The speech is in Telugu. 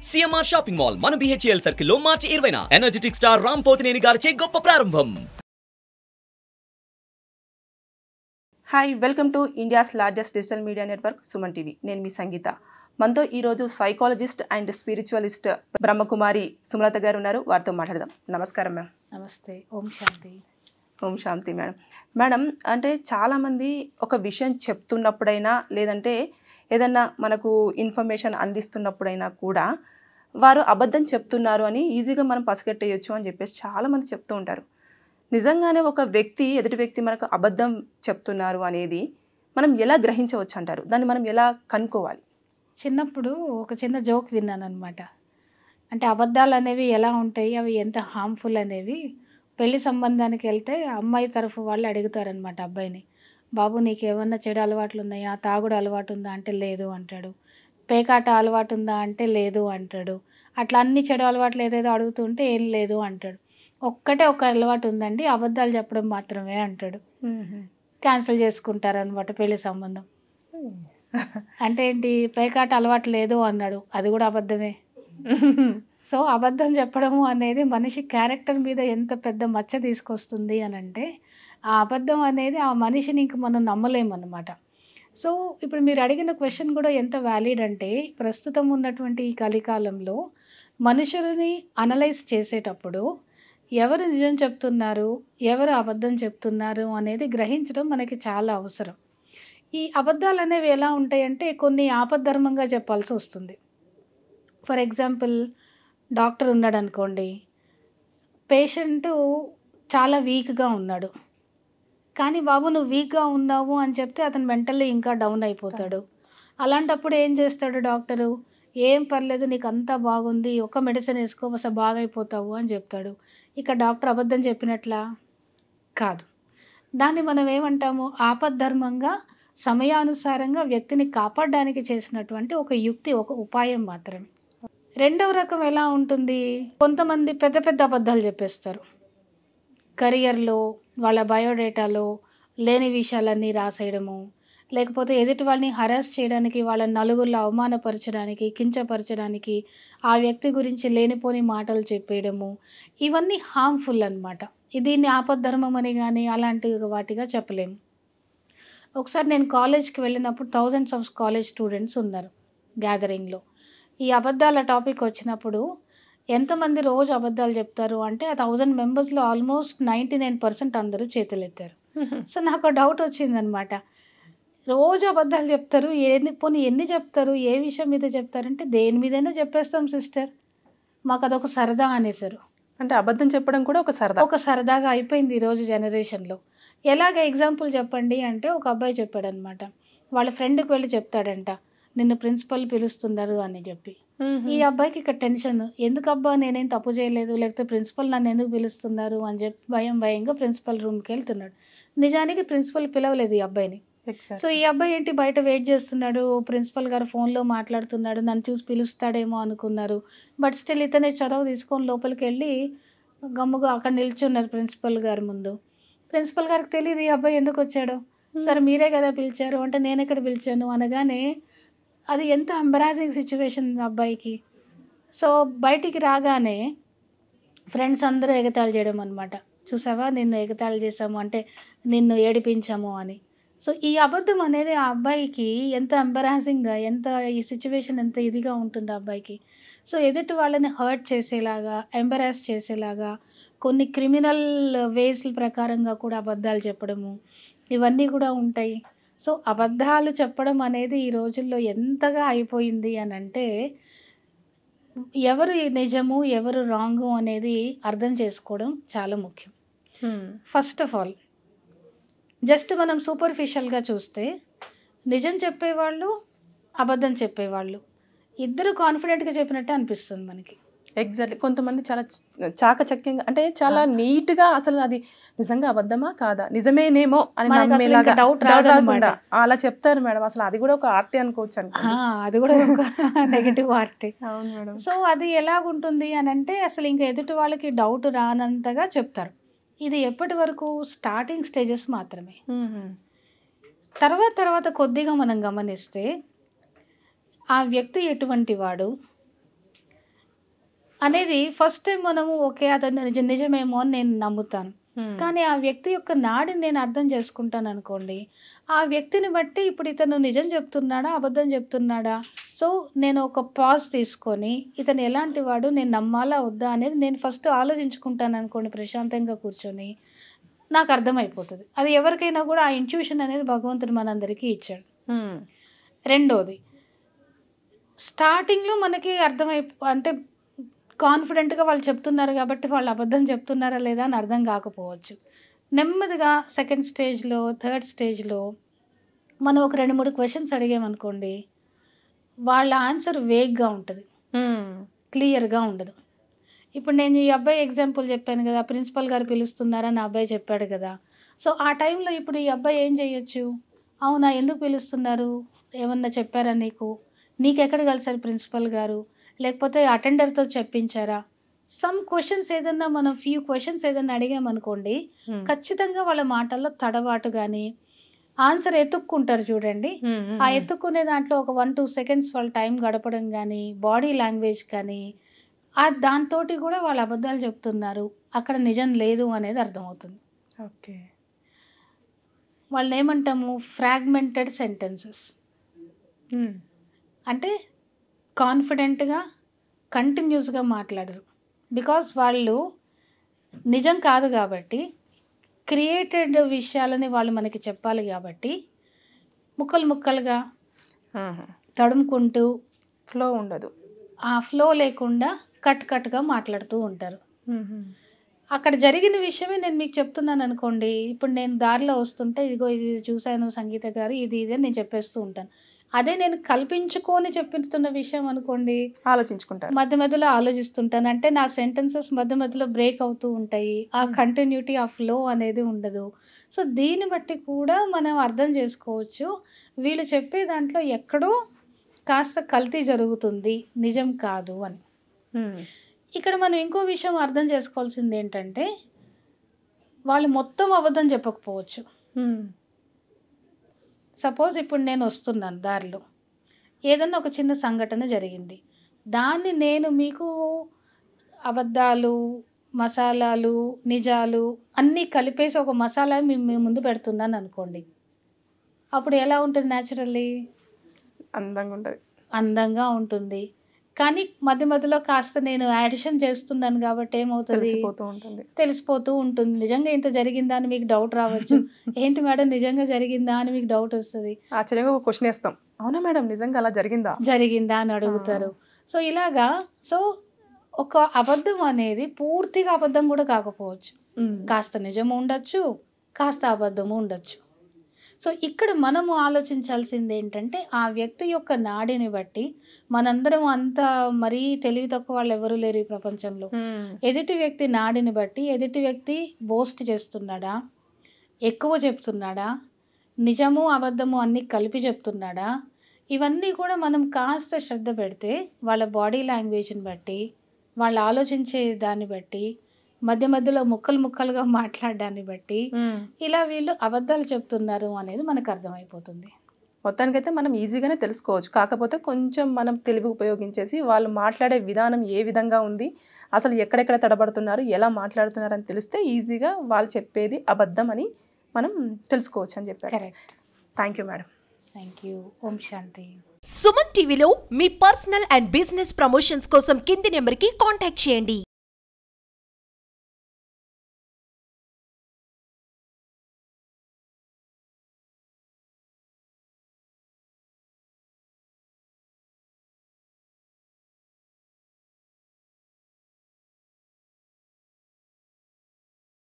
సిఎంఆర్ షాపింగ్ మాల్ మన బిహెచ్ఎల్ సర్కిల్ లో మార్చి 20న ఎనర్జెటిక్ స్టార్ రామ్ పోతినేని గారిచే గొప్ప ప్రారంభం. Hi, welcome to India's largest digital media network Suman TV. నేను మీ సంగీత. మనతో ఈరోజు psychologist and spiritualist Brahma Kumari Sumalatha గారు ఉన్నారు. వారితో మాట్లాడదాం. నమస్కారం మ్యామ్. నమస్తే. ఓం శాంతి. ఓం శాంతి మేడం. మేడం, అంటే చాలామంది ఒక విషయం చెప్తున్నప్పుడైనా లేదంటే ఏదన్నా మనకు ఇన్ఫర్మేషన్ అందిస్తున్నప్పుడైనా కూడా వారు అబద్ధం చెప్తున్నారు అని ఈజీగా మనం పసిగట్టేయచ్చు అని చెప్పేసి చాలామంది చెప్తూ ఉంటారు. నిజంగానే ఒక వ్యక్తి ఎదుటి వ్యక్తి మనకు అబద్ధం చెప్తున్నారు అనేది మనం ఎలా గ్రహించవచ్చు అంటారు? దాన్ని మనం ఎలా కనుక్కోవాలి? చిన్నప్పుడు ఒక చిన్న జోక్ విన్నాను అనమాట. అంటే అబద్ధాలు అనేవి ఎలా ఉంటాయి, అవి ఎంత హార్మ్ఫుల్ అనేవి పెళ్లి సంబంధానికి వెళ్తే అమ్మాయి తరఫు వాళ్ళు అడుగుతారనమాట అబ్బాయిని, బాబు నీకు ఏమన్నా చెడు అలవాట్లు ఉన్నాయా, తాగుడు అలవాటు ఉందా అంటే లేదు అంటాడు, పేకాట అలవాటు ఉందా అంటే లేదు అంటాడు. అట్లా అన్ని చెడు అలవాట్లు ఏదేదో అడుగుతుంటే ఏం లేదు అంటాడు. ఒక్కటే ఒక అలవాటు ఉందండి, అబద్ధాలు చెప్పడం మాత్రమే అంటాడు. క్యాన్సిల్ చేసుకుంటారు అనమాట పెళ్లి సంబంధం. అంటే ఏంటి, పేకాట అలవాటు లేదు అన్నాడు, అది కూడా అబద్ధమే. సో అబద్ధం చెప్పడము అనేది మనిషి క్యారెక్టర్ మీద ఎంత పెద్ద మచ్చ తీసుకొస్తుంది అని అంటే, ఆ అబద్ధం అనేది ఆ మనిషిని ఇంక మనం నమ్మలేమన్నమాట. సో ఇప్పుడు మీరు అడిగిన క్వశ్చన్ కూడా ఎంత వ్యాలిడ్ అంటే, ప్రస్తుతం ఉన్నటువంటి ఈ కలికాలంలో మనుషులని అనలైజ్ చేసేటప్పుడు ఎవరు నిజం చెప్తున్నారు, ఎవరు అబద్ధం చెప్తున్నారు అనేది గ్రహించడం మనకి చాలా అవసరం. ఈ అబద్ధాలు అనేవి ఎలా ఉంటాయంటే, కొన్ని ఆపద్ధర్మంగా చెప్పాల్సి వస్తుంది. ఫర్ ఎగ్జాంపుల్, డాక్టర్ ఉన్నాడు అనుకోండి, పేషెంటు చాలా వీక్గా ఉన్నాడు, కానీ బాబు నువ్వు వీక్గా ఉన్నావు అని చెప్తే అతను మెంటల్లీ ఇంకా డౌన్ అయిపోతాడు. అలాంటప్పుడు ఏం చేస్తాడు డాక్టరు, ఏం పర్లేదు నీకు అంతా బాగుంది, ఒక మెడిసిన్ వేసుకో అసలు బాగైపోతావు అని చెప్తాడు. ఇక డాక్టర్ అబద్ధం చెప్పినట్లా కాదు. దాన్ని మనం ఏమంటాము, ఆపద్ధర్మంగా సమయానుసారంగా వ్యక్తిని కాపాడడానికి చేసినటువంటి ఒక యుక్తి, ఒక ఉపాయం మాత్రమే. రెండవ రకం ఎలా ఉంటుంది, కొంతమంది పెద్ద పెద్ద అబద్ధాలు చెప్పేస్తారు. కెరియర్లో, వాళ్ళ బయోడేటాలో లేని విషయాలన్నీ రాసేయడము, లేకపోతే ఎదుటి వాళ్ళని హరాస్ చేయడానికి, వాళ్ళ నలుగురిలో అవమానపరచడానికి, కించపరచడానికి, ఆ వ్యక్తి గురించి లేనిపోని మాటలు చెప్పేయడము, ఇవన్నీ హార్మ్ఫుల్ అనమాట. దీన్ని ఆపద్ధర్మం అని కానీ అలాంటి వాటిగా చెప్పలేము. ఒకసారి నేను కాలేజ్కి వెళ్ళినప్పుడు థౌజండ్స్ ఆఫ్ కాలేజ్ స్టూడెంట్స్ ఉన్నారు గ్యాదరింగ్లో. ఈ అబద్ధాల టాపిక్ వచ్చినప్పుడు ఎంతమంది రోజు అబద్ధాలు చెప్తారు అంటే, ఆ 1000 మెంబర్స్లో ఆల్మోస్ట్ 99% అందరూ చేతులెత్తారు. సో నాకు డౌట్ వచ్చిందనమాట, రోజు అబద్ధాలు చెప్తారు, ఎన్ని చెప్తారు, ఏ విషయం మీద చెప్తారంటే దేని మీదైనా చెప్పేస్తాం సిస్టర్, మాకు అదొక సరదా అనేసారు. అంటే అబద్ధం చెప్పడం కూడా ఒక సరదాగా అయిపోయింది ఈరోజు జనరేషన్లో. ఎలాగ ఎగ్జాంపుల్ చెప్పండి అంటే, ఒక అబ్బాయి చెప్పాడనమాట, వాళ్ళ ఫ్రెండ్కి వెళ్ళి చెప్తాడంట, నిన్ను ప్రిన్సిపల్ పిలుస్తున్నారు అని చెప్పి. ఈ అబ్బాయికి ఇక్కడ టెన్షన్, ఎందుకబ్బా నేనేం తప్పు చేయలేదు, లేకపోతే ప్రిన్సిపల్ నన్ను ఎందుకు పిలుస్తున్నారు అని చెప్పి భయంగా ప్రిన్సిపల్ రూమ్కి వెళ్తున్నాడు. నిజానికి ప్రిన్సిపల్ పిలవలేదు ఈ అబ్బాయిని. సో ఈ అబ్బాయి ఏంటి బయట వెయిట్ చేస్తున్నాడు, ప్రిన్సిపల్ గారు ఫోన్లో మాట్లాడుతున్నాడు, నన్ను చూసి పిలుస్తాడేమో అనుకున్నారు. బట్ స్టిల్ ఇతనే చొరవ తీసుకొని లోపలికి వెళ్ళి గమ్ముగా అక్కడ నిల్చున్నారు ప్రిన్సిపల్ గారి ముందు. ప్రిన్సిపల్ గారికి తెలియదు ఈ అబ్బాయి ఎందుకు వచ్చాడో. సరే మీరే కదా పిలిచారు అంటే, నేను ఎక్కడ పిలిచాను అనగానే అది ఎంత ఎంబరాసింగ్ సిచ్యువేషన్ అబ్బాయికి. సో బయటికి రాగానే ఫ్రెండ్స్ అందరూ ఎగతాళి చేయడం అనమాట, చూసావా నిన్ను ఎగతాళి చేసాము అంటే నిన్ను ఏడిపించాము అని. సో ఈ అబద్ధం అనేది ఆ అబ్బాయికి ఎంత ఎంబరాసింగ్గా, ఎంత ఈ సిచ్యువేషన్ ఎంత ఇదిగా ఉంటుంది ఆ అబ్బాయికి. సో ఎదుటి వాళ్ళని హర్ట్ చేసేలాగా, ఎంబరాస్ చేసేలాగా, కొన్ని క్రిమినల్ వేస్ ప్రకారంగా కూడా అబద్ధాలు చెప్పడము, ఇవన్నీ కూడా ఉంటాయి. సో అబద్ధాలు చెప్పడం అనేది ఈ రోజుల్లో ఎంతగా అయిపోయింది అని అంటే, ఎవరు నిజము ఎవరు రాంగు అనేది అర్థం చేసుకోవడం చాలా ముఖ్యం. ఫస్ట్ ఆఫ్ ఆల్ జస్ట్ మనం సూపర్ఫిషియల్గా చూస్తే నిజం చెప్పేవాళ్ళు, అబద్ధం చెప్పేవాళ్ళు ఇద్దరు కాన్ఫిడెంట్గా చెప్పినట్టే అనిపిస్తుంది మనకి. ఎగ్జాక్ట్లీ. కొంతమంది చాలా చాకచక్యంగా, అంటే చాలా నీట్గా అసలు అది నిజంగా అబద్ధమా కాదా, నిజమేనేమో అని నమ్మేలాగా డౌట్ రాకుండా అలా చెప్తారు మేడం. అసలు అది కూడా ఒక ఆర్ట్ అనుకోవచ్చు అది కూడా ఒక నెగటివ్ ఆర్ట్. అవును మేడం. సో అది ఎలాగుంటుంది అని అంటే, అసలు ఇంకా ఎదుటి వాళ్ళకి డౌట్ రానంతగా చెప్తారు. ఇది ఎప్పటి వరకు, స్టార్టింగ్ స్టేజెస్ మాత్రమే. తర్వాత కొద్దిగా మనం గమనిస్తే ఆ వ్యక్తి ఎటువంటి వాడు, అనేది ఫస్ట్ టైం మనము ఓకే అతను నిజమేమో అని నేను నమ్ముతాను. కానీ ఆ వ్యక్తి యొక్క నాడిని నేను అర్థం చేసుకుంటాను అనుకోండి, ఆ వ్యక్తిని బట్టి ఇప్పుడు ఇతను నిజం చెప్తున్నాడా అబద్ధం చెప్తున్నాడా, సో నేను ఒక పాజ్ తీసుకొని ఇతను ఎలాంటి వాడు, నేను నమ్మాలా వద్దా అనేది నేను ఫస్ట్ ఆలోచించుకుంటాను అనుకోండి ప్రశాంతంగా కూర్చొని, నాకు అర్థమైపోతుంది. అది ఎవరికైనా కూడా ఆ ఇంట్యూషన్ అనేది భగవంతుడు మనందరికీ ఇచ్చాడు. రెండోది, స్టార్టింగ్లో మనకి అంటే కాన్ఫిడెంట్గా వాళ్ళు చెప్తున్నారు కాబట్టి వాళ్ళు అబద్ధం చెప్తున్నారా లేదా అని అర్థం కాకపోవచ్చు. నెమ్మదిగా సెకండ్ స్టేజ్లో, థర్డ్ స్టేజ్లో మనం ఒక 2-3 క్వశ్చన్స్ అడిగామనుకోండి, వాళ్ళ ఆన్సర్ వేగ్గా ఉంటుంది, క్లియర్గా ఉండదు. ఇప్పుడు నేను ఈ అబ్బాయి ఎగ్జాంపుల్ చెప్పాను కదా, ప్రిన్సిపల్ గారు పిలుస్తున్నారని నా అబ్బాయి చెప్పాడు కదా. సో ఆ టైంలో ఇప్పుడు ఈ అబ్బాయి ఏం చేయొచ్చు, అవునా ఎందుకు పిలుస్తున్నారు, ఏమన్నా చెప్పారా నీకెక్కడ కలిసారు ప్రిన్సిపల్ గారు, లేకపోతే అటెండర్తో చెప్పించారా, సమ్ క్వశ్చన్స్ ఏదన్నా మనం ఫ్యూ క్వశ్చన్స్ ఏదన్నా అడిగామనుకోండి, ఖచ్చితంగా వాళ్ళ మాటల్లో తడబాటు కానీ ఆన్సర్ ఎత్తుక్కుంటారు చూడండి. ఆ ఎత్తుక్కునే దాంట్లో ఒక 1-2 సెకండ్స్ వాళ్ళ టైం గడపడం కానీ, బాడీ లాంగ్వేజ్ కానీ, దాంతో కూడా వాళ్ళు అబద్ధాలు చెప్తున్నారు, అక్కడ నిజం లేదు అనేది అర్థమవుతుంది. ఓకే, వాళ్ళని ఏమంటాము, ఫ్రాగ్మెంటెడ్ సెంటెన్సెస్. అంటే కాన్ఫిడెంట్గా కంటిన్యూస్గా మాట్లాడరు, బికాస్ వాళ్ళు నిజం కాదు కాబట్టి, క్రియేటెడ్ విషయాలని వాళ్ళు మనకి చెప్పాలి కాబట్టి ముక్కలుగా తడుముకుంటూ ఫ్లో ఉండదు, ఆ ఫ్లో లేకుండా కట్గా మాట్లాడుతూ ఉంటారు. అక్కడ జరిగిన విషయమే నేను మీకు చెప్తున్నాను అనుకోండి, ఇప్పుడు నేను దారిలో వస్తుంటే ఇదిగో ఇది చూశాను సంగీత గారు, ఇది అని నేను చెప్పేస్తూ ఉంటాను. అదే నేను కల్పించుకొని చెప్తున్న విషయం అనుకోండి, ఆలోచించుకుంటాను, మధ్యలో ఆలోచిస్తుంటాను. అంటే నా సెంటెన్సెస్ మధ్యలో బ్రేక్ అవుతూ ఉంటాయి, ఆ కంటిన్యూటీ, ఆ ఫ్లో అనేది ఉండదు. సో దీన్ని బట్టి కూడా మనం అర్థం చేసుకోవచ్చు, వీళ్ళు చెప్పే దాంట్లో ఎక్కడో కాస్త కల్తీ జరుగుతుంది, నిజం కాదు అని. ఇక్కడ మనం ఇంకో విషయం అర్థం చేసుకోవాల్సింది ఏంటంటే, వాళ్ళు మొత్తం అబద్ధం చెప్పకపోవచ్చు. సపోజ్ ఇప్పుడు నేను వస్తున్నాను దారిలో, ఏదన్నా ఒక చిన్న సంఘటన జరిగింది, దాన్ని నేను మీకు అబద్ధాలు, మసాలాలు, నిజాలు అన్నీ కలిపేసి ఒక మసాలా మీ ముందు పెడుతున్నాను అనుకోండి, అప్పుడు ఎలా ఉంటుంది, న్యాచురల్లీ అందంగా ఉంటుంది. కానీ మధ్యలో కాస్త నేను యాడిషన్ చేస్తున్నాను కాబట్టి ఏమవుతుంది, తెలిసిపోతూ ఉంటుంది. నిజంగా ఇంత జరిగిందా అని మీకు డౌట్ రావచ్చు. ఏంటి మేడం నిజంగా జరిగిందా అని మీకు డౌట్ వస్తుంది. ఆశ్చర్యంగా ఒక క్వశ్చన్ వేస్తాం, అవునా మేడం నిజంగా అలా జరిగిందా అని అడుగుతారు. సో ఇలాగా, సో ఒక అబద్ధం అనేది పూర్తిగా అబద్ధం కూడా కాకపోవచ్చు, కాస్త నిజము ఉండొచ్చు, కాస్త అబద్ధము ఉండొచ్చు. సో ఇక్కడ మనము ఆలోచించాల్సింది ఏంటంటే, ఆ వ్యక్తి యొక్క నాడిని బట్టి, మనందరం అంత మరీ తెలివి తక్కువ వాళ్ళు ఎవరు లేరు ఈ ప్రపంచంలో. ఎదుటి వ్యక్తి నాడిని బట్టి, ఎదుటి వ్యక్తి బోస్ట్ చేస్తున్నాడా, ఎక్కువ చెప్తున్నాడా, నిజము అబద్ధము అన్నీ కలిపి చెప్తున్నాడా, ఇవన్నీ కూడా మనం కాస్త శ్రద్ధ పెడితే వాళ్ళ బాడీ లాంగ్వేజ్ని బట్టి, వాళ్ళు ఆలోచించే దాన్ని బట్టి, మధ్యలో ముక్కలుగా మాట్లాడడాన్ని బట్టి ఇలా వీళ్ళు అబద్ధాలు చెప్తున్నారు అనేది మనకు అర్థమైపోతుంది. మొత్తానికైతే మనం ఈజీగానే తెలుసుకోవచ్చు, కాకపోతే కొంచెం మనం తెలివి ఉపయోగించేసి వాళ్ళు మాట్లాడే విధానం ఏ విధంగా ఉంది, అసలు ఎక్కడెక్కడ తడబడుతున్నారు, ఎలా మాట్లాడుతున్నారు అని తెలిస్తే ఈజీగా వాళ్ళు చెప్పేది అబద్ధం అని మనం తెలుసుకోవచ్చు అని చెప్పారు. Correct. Thank you madam. Thank you. ఓం శాంతి. సుమన్ టీవీలో మీ పర్సనల్ అండ్ బిజినెస్ ప్రమోషన్స్ కోసం కింది నెంబర్కి కాంటాక్ట్ చేయండి.